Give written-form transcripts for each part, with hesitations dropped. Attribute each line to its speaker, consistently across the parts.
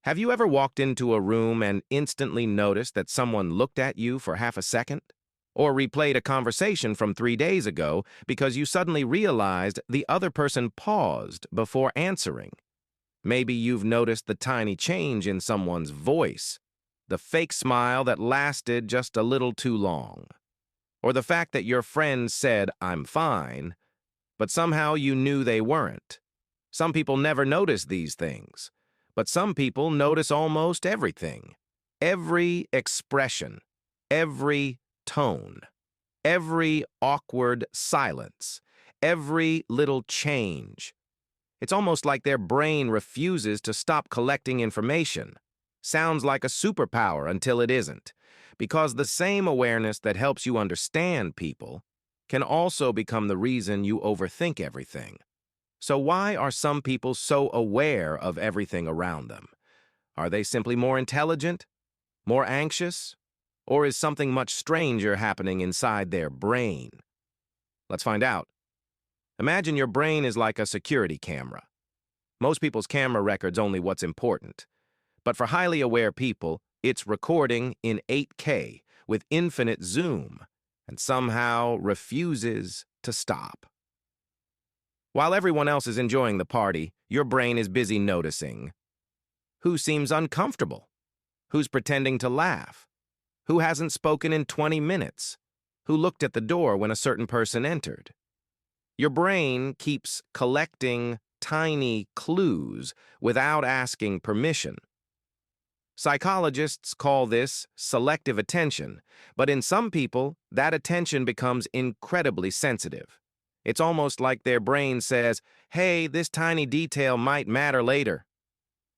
Speaker 1: Have you ever walked into a room and instantly noticed that someone looked at you for half a second? Or replayed a conversation from 3 days ago because you suddenly realized the other person paused before answering? Maybe you've noticed the tiny change in someone's voice, the fake smile that lasted just a little too long, or the fact that your friend said, "I'm fine," but somehow you knew they weren't. Some people never notice these things, but some people notice almost everything. Every expression, every tone, every awkward silence, every little change. It's almost like their brain refuses to stop collecting information. Sounds like a superpower until it isn't, because the same awareness that helps you understand people can also become the reason you overthink everything. So why are some people so aware of everything around them? Are they simply more intelligent, more anxious, or is something much stranger happening inside their brain? Let's find out. Imagine your brain is like a security camera. Most people's camera records only what's important. But for highly aware people, it's recording in 8K with infinite zoom and somehow refuses to stop. While everyone else is enjoying the party, your brain is busy noticing who seems uncomfortable, who's pretending to laugh, who hasn't spoken in 20 minutes, who looked at the door when a certain person entered. Your brain keeps collecting tiny clues without asking permission. Psychologists call this selective attention, but in some people, that attention becomes incredibly sensitive. It's almost like their brain says, "Hey, this tiny detail might matter later."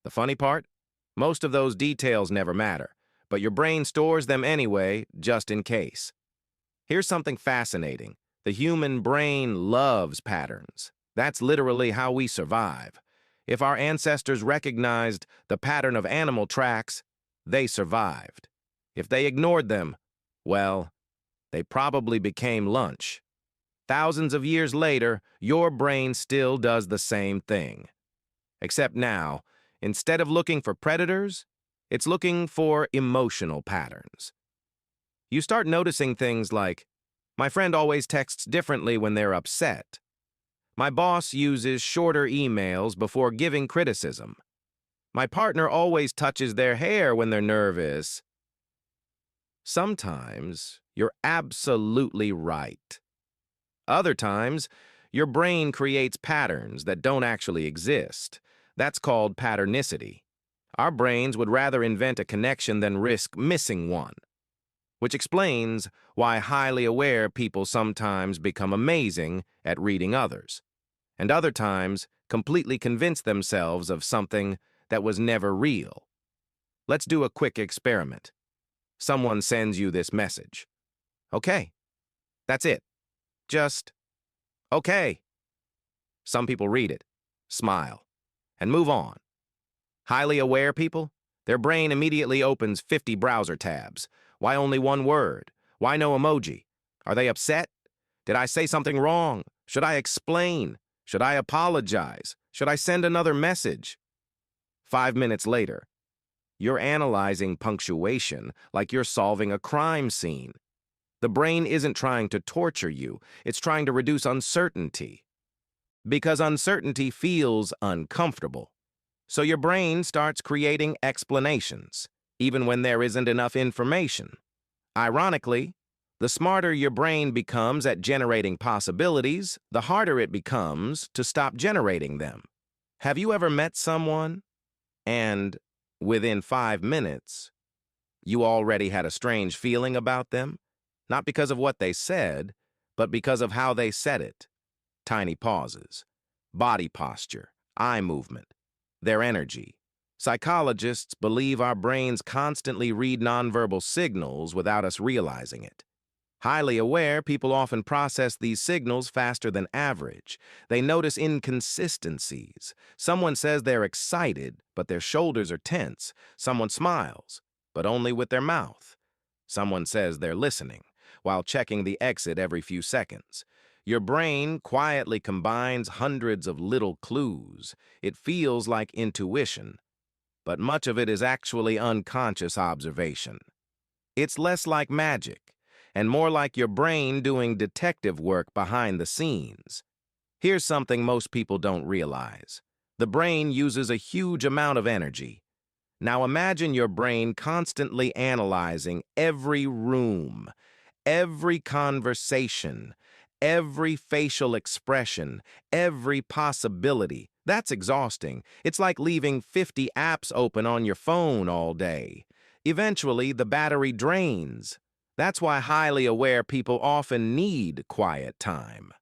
Speaker 1: The funny part? Most of those details never matter, but your brain stores them anyway, just in case. Here's something fascinating. The human brain loves patterns. That's literally how we survive. If our ancestors recognized the pattern of animal tracks, they survived. If they ignored them, well, they probably became lunch. Thousands of years later, your brain still does the same thing. Except now, instead of looking for predators, it's looking for emotional patterns. You start noticing things like, my friend always texts differently when they're upset. My boss uses shorter emails before giving criticism. My partner always touches their hair when they're nervous. Sometimes you're absolutely right. Other times, your brain creates patterns that don't actually exist. That's called patternicity. Our brains would rather invent a connection than risk missing one, which explains why highly aware people sometimes become amazing at reading others, and other times completely convince themselves of something that was never real. Let's do a quick experiment. Someone sends you this message. Okay, that's it. Just, okay. Some people read it, smile, and move on. Highly aware people, their brain immediately opens 50 browser tabs. Why only one word? Why no emoji? Are they upset? Did I say something wrong? Should I explain? Should I apologize? Should I send another message? 5 minutes later, you're analyzing punctuation like you're solving a crime scene. The brain isn't trying to torture you, it's trying to reduce uncertainty. Because uncertainty feels uncomfortable. So your brain starts creating explanations, even when there isn't enough information. Ironically, the smarter your brain becomes at generating possibilities, the harder it becomes to stop generating them. Have you ever met someone, and within 5 minutes, you already had a strange feeling about them? Not because of what they said, but because of how they said it. Tiny pauses, body posture, eye movement, their energy. Psychologists believe our brains constantly read nonverbal signals without us realizing it. Highly aware people often process these signals faster than average. They notice inconsistencies. Someone says they're excited, but their shoulders are tense. Someone smiles, but only with their mouth. Someone says they're listening, while checking the exit every few seconds. Your brain quietly combines hundreds of little clues. It feels like intuition, but much of it is actually unconscious observation. It's less like magic, and more like your brain doing detective work behind the scenes. Here's something most people don't realize. The brain uses a huge amount of energy. Now imagine your brain constantly analyzing every room, every conversation, every facial expression, every possibility. That's exhausting. It's like leaving 50 apps open on your phone all day. Eventually, the battery drains. That's why highly aware people often need quiet time.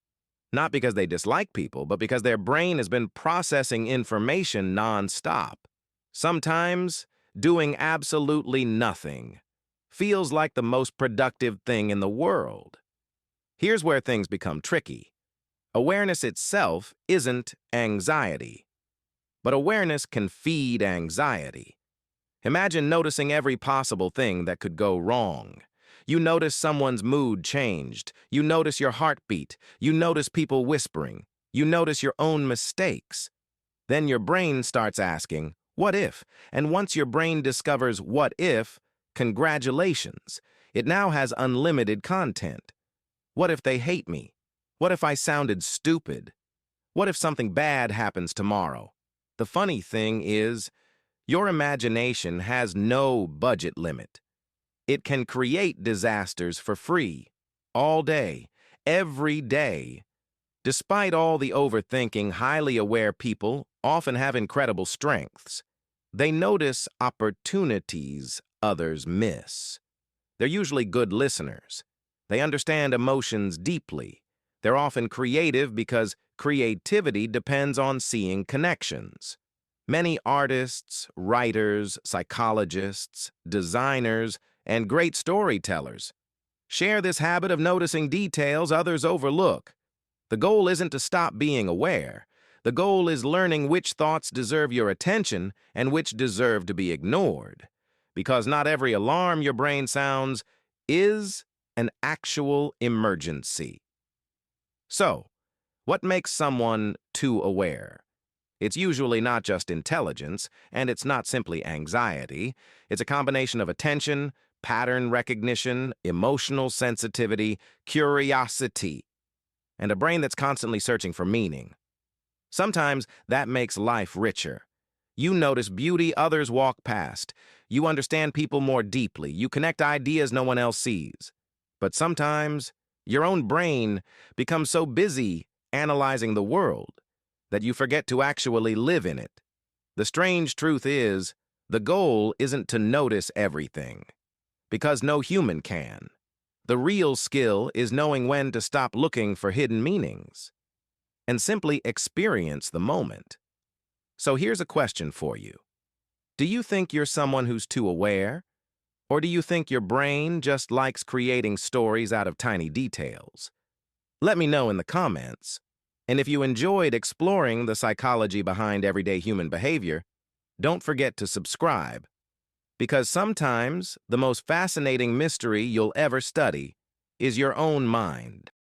Speaker 1: Not because they dislike people, but because their brain has been processing information nonstop. Sometimes, doing absolutely nothing feels like the most productive thing in the world. Here's where things become tricky. Awareness itself isn't anxiety, but awareness can feed anxiety. Imagine noticing every possible thing that could go wrong. You notice someone's mood changed. You notice your heartbeat. You notice people whispering. You notice your own mistakes. Then your brain starts asking, what if? And once your brain discovers what if, congratulations. It now has unlimited content. What if they hate me? What if I sounded stupid? What if something bad happens tomorrow? The funny thing is, your imagination has no budget limit. It can create disasters for free, all day, every day. Despite all the overthinking, highly aware people often have incredible strengths. They notice opportunities others miss. They're usually good listeners. They understand emotions deeply. They're often creative because creativity depends on seeing connections. Many artists, writers, psychologists, designers, and great storytellers share this habit of noticing details others overlook. The goal isn't to stop being aware. The goal is learning which thoughts deserve your attention and which deserve to be ignored. Because not every alarm your brain sounds is an actual emergency. So, what makes someone too aware? It's usually not just intelligence, and it's not simply anxiety. It's a combination of attention, pattern recognition, emotional sensitivity, curiosity, and a brain that's constantly searching for meaning. Sometimes that makes life richer. You notice beauty others walk past. You understand people more deeply. You connect ideas no one else sees. But sometimes your own brain becomes so busy analyzing the world that you forget to actually live in it. The strange truth is, the goal isn't to notice everything, because no human can. The real skill is knowing when to stop looking for hidden meanings and simply experience the moment. So here's a question for you. Do you think you're someone who's too aware? Or do you think your brain just likes creating stories out of tiny details? Let me know in the comments. And if you enjoyed exploring the psychology behind everyday human behavior, don't forget to subscribe. Because sometimes the most fascinating mystery you'll ever study is your own mind.